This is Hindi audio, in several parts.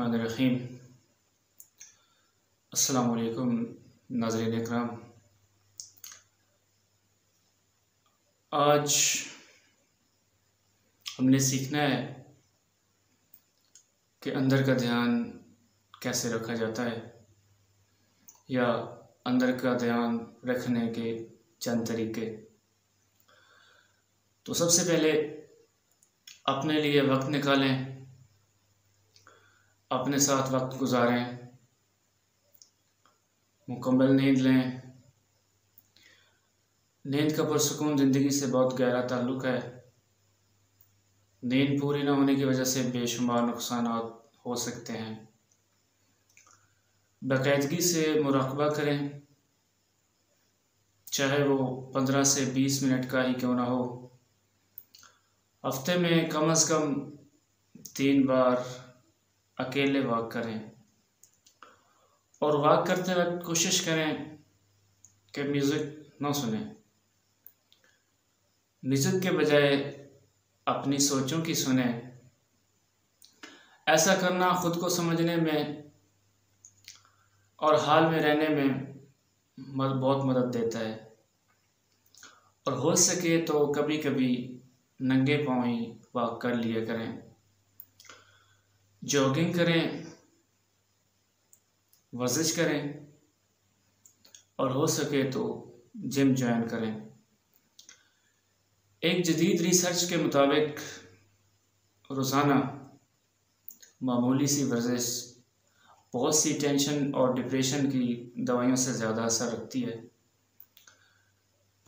बिस्मिल्लाहिर्रहमानिर्रहीम। अस्सलामु अलैकुम नाज़रीन इकराम। आज हमने सीखना है कि अंदर का ध्यान कैसे रखा जाता है या अंदर का ध्यान रखने के चंद तरीके। तो सबसे पहले अपने लिए वक्त निकालें, अपने साथ वक्त गुजारें, मुकम्मल नींद लें। नींद का पुरसुकून ज़िंदगी से बहुत गहरा ताल्लुक़ है। नींद पूरी ना होने की वजह से बेशुमार नुकसानात हो सकते हैं। बाकायदगी से मुराक़बा करें, चाहे वो 15 से 20 मिनट का ही क्यों ना हो। हफ्ते में कम से कम 3 बार अकेले वॉक करें और वॉक करते वक्त कोशिश करें कि म्यूज़िक ना सुनें। म्यूज़िक के बजाय अपनी सोचों की सुनें। ऐसा करना ख़ुद को समझने में और हाल में रहने में बहुत मदद देता है। और हो सके तो कभी कभी नंगे पाँव ही वॉक कर लिया करें। जॉगिंग करें, वर्जिश करें और हो सके तो जिम ज्वाइन करें। एक जदीद रिसर्च के मुताबिक रोज़ाना मामूली सी वर्जिश बहुत सी टेंशन और डिप्रेशन की दवाइयों से ज़्यादा असर रखती है।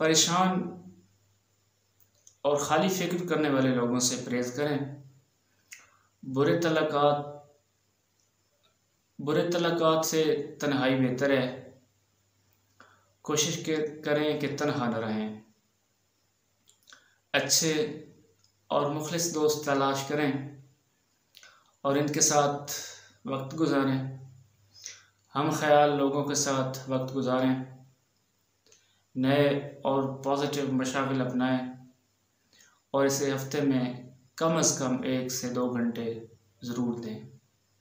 परेशान और ख़ाली फ़िक्र करने वाले लोगों से परहेज़ करें। बुरे तलक़ात से तन्हाई बेहतर है। कोशिश करें कि तन्हा न रहें। अच्छे और मुखलिस दोस्त तलाश करें और इनके साथ वक्त गुजारें। हम ख्याल लोगों के साथ वक्त गुजारें। नए और पॉजिटिव मशागिल अपनाएं और इसे हफ्ते में कम से कम 1 से 2 घंटे ज़रूर दें।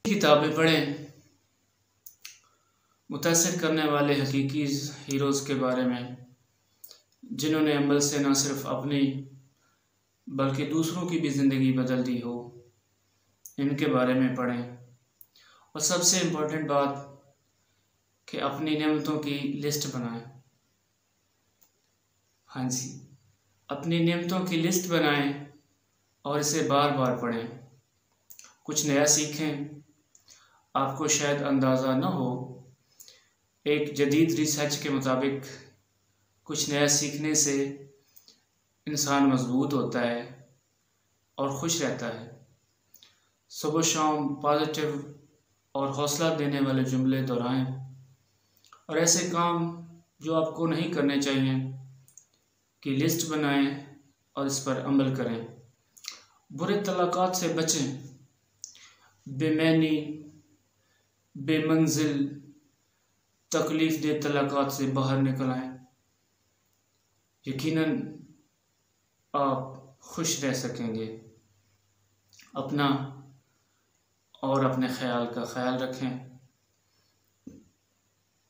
किताबें पढ़ें, मुतासिर करने वाले हकीकी हीरोज़ के बारे में, जिन्होंने अमल से न सिर्फ अपनी बल्कि दूसरों की भी ज़िंदगी बदल दी हो, इनके बारे में पढ़ें। और सबसे इम्पोर्टेंट बात कि अपनी नेमतों की लिस्ट बनाएं। हाँ जी, अपनी नेमतों की लिस्ट बनाएं और इसे बार बार पढ़ें। कुछ नया सीखें। आपको शायद अंदाज़ा न हो, एक जदीद रिसर्च के मुताबिक कुछ नया सीखने से इंसान मजबूत होता है और खुश रहता है। सुबह शाम पॉजिटिव और हौसला देने वाले जुमले दोहराएं और ऐसे काम जो आपको नहीं करने चाहिए की लिस्ट बनाएं और इस पर अमल करें। बुरे तलक़ात से बचें। बेमैनी, बेमंजिल, तकलीफ़ दे तलक़ात से बाहर निकल आएं। यकीनन आप खुश रह सकेंगे। अपना और अपने ख्याल का ख्याल रखें।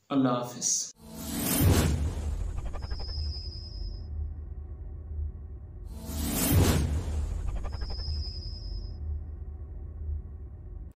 अल्लाह हाफ़िज़।